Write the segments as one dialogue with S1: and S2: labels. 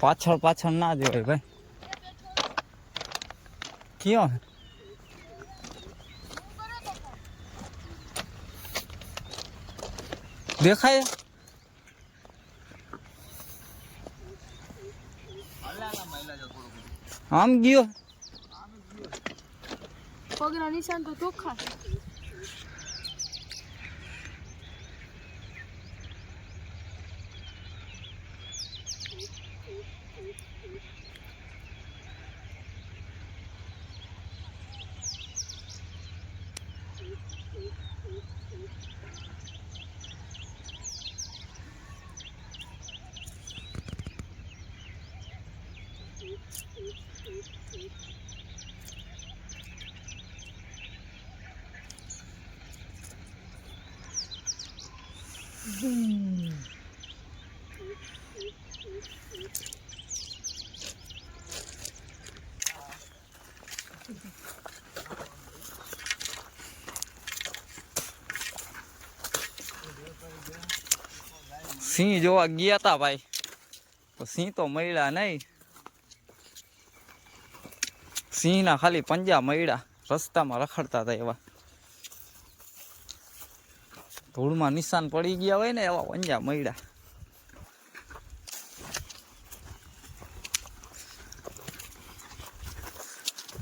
S1: પાછળ પાછળ ના જોય ભાઈ. કયો દેખાય? આમ ગયો
S2: પગના નિશાન તો ચોખ્ખા.
S1: સિંહ જોવા ગયા તા ભાઈ, તો સિંહ તો મળ્યા નહીં. સિંહ ના ખાલી પંજા મળ્યા, રસ્તામાં રખડતા હતા એવા. ધૂળમાં નિશાન પડી ગયા હોય ને એવા પંજા મળ્યા.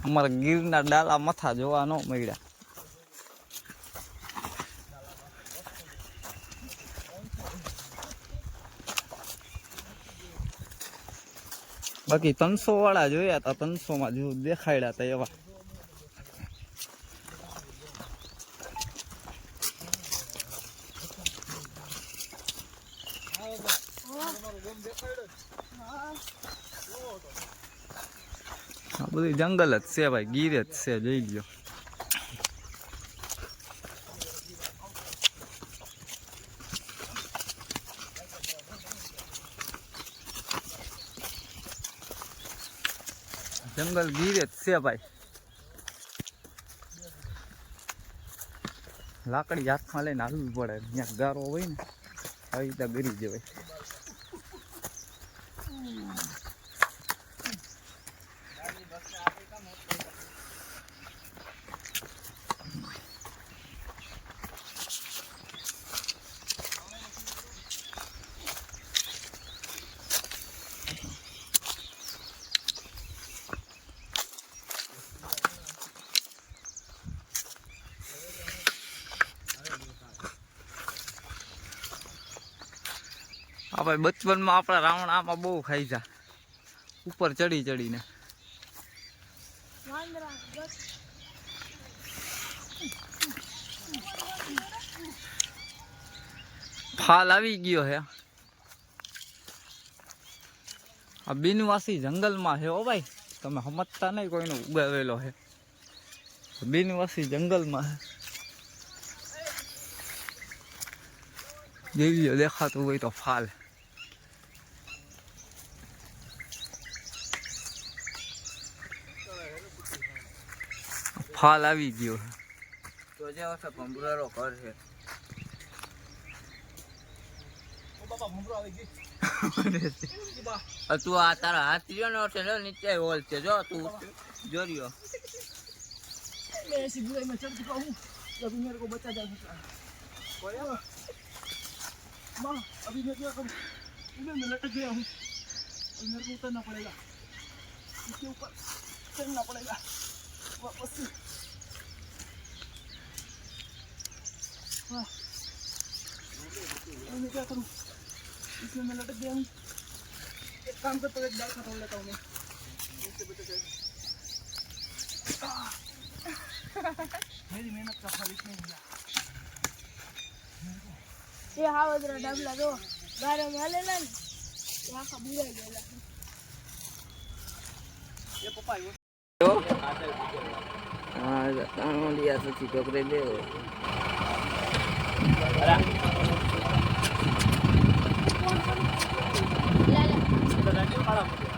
S1: અમારા ગીરના ડાલા મથા જોવા ન મળ્યા. બાકી 300 વાળા જોયા હતા, 300 માં જો દેખાડ્યા હતા એવા. આ બધું જંગલ જ છે ભાઈ, ગીર જ છે, જોઈ લ્યો. જંગલ ગીર જ છે ભાઈ. લાકડી હાથમાં લઈને હાલવું પડે, ત્યાં ગારો હોય ને આવી રીતે ગરી જવાય. આ ભાઈ બચપનમાં આપણા રાવણ આમાં બહુ ખાઈ જા, ઉપર ચડી ચડીને. ફાલ આવી ગયો હે. આ બિનવાસી જંગલમાં છે હો ભાઈ, તમે સમજતા નહીં, કોઈનો ઉગાવેલો છે. બિનવાસી જંગલમાં છે. જેવી દેખાતું હોય તો ફાલ. ફાલ આવી ગયો તો જે વખતે ભંભરારો ઘર છે. તું આ તારા હાથ રહ્યો ને એટલે નીચે હોલ છે, જો તું જોરિયો.
S2: मैं ऐसी बुराई में चढ़ चुका हूँ, अभी मेरे को बचा जा सकता है। माँ अभी मैं क्या करूँ, मैं लटक गया हूँ, मेरे को उतरना पड़ेगा, इसके ऊपर चढ़ना पड़ेगा वापस से। हाँ मैं क्या करूँ, इसमें मैं लटक गया हूँ। एक काम करता हूँ, एक बार खत्म लेता हूँ मैं, इससे बचा जाएगा। मेरी मेहनत का फल इसमें मिला। ये हावदरा डबला दो गारे में लेला ने यहाँ का बुरा गेला ये पपाई वो हां तानो लिया सची टोकरे दे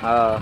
S2: हां